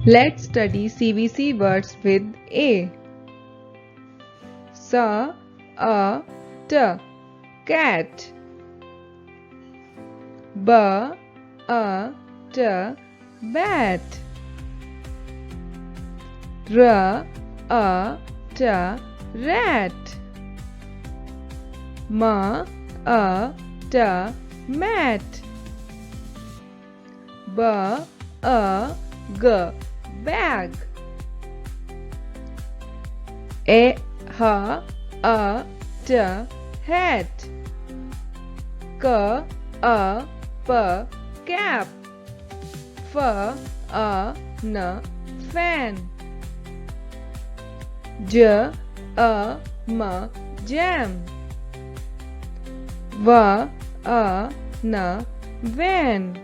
Let's study CVC words with A. Sa, a, t, cat. Ba, a, t, bat. Ra, a, t, rat. Ma, a, t, mat. Ba, a, g, bag. A, ha, a, t, hat. K, a, p, cap. F, a, n, fan. J, a, m, jam. V, a, n, van.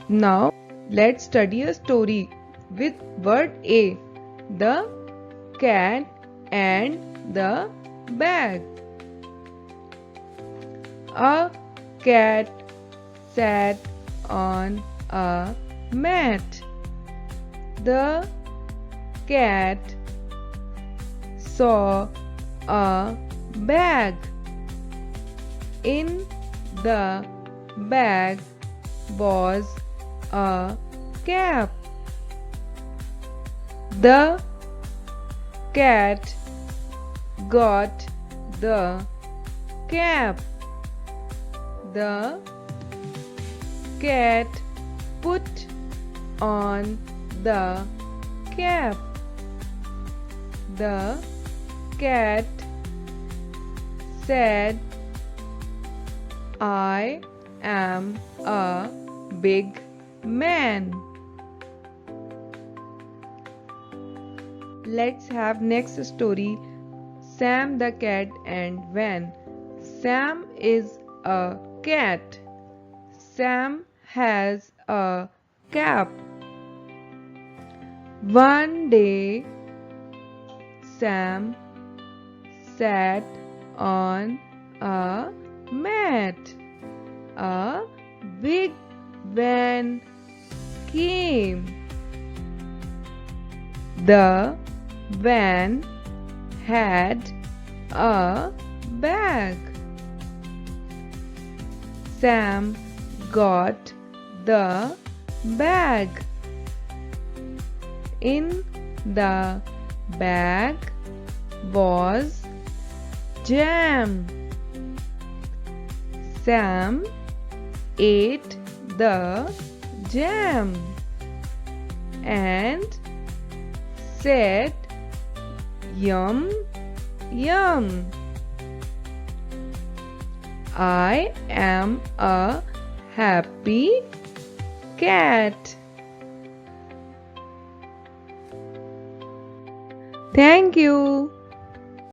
Now let's study a story with word A, the cat and the bag. A cat sat on a mat. The cat saw a bag. In the bag was a cap. The cat got the cap. The cat put on the cap. The cat said, "I am a big man." Let's have next story, Sam the cat and Van. Sam is a cat. Sam has a cap. One day, Sam sat on a mat. A big van came. The van had a bag. Sam got the bag. In the bag was jam. Sam ate the jam and said, "Yum, yum. I am a happy cat." Thank you.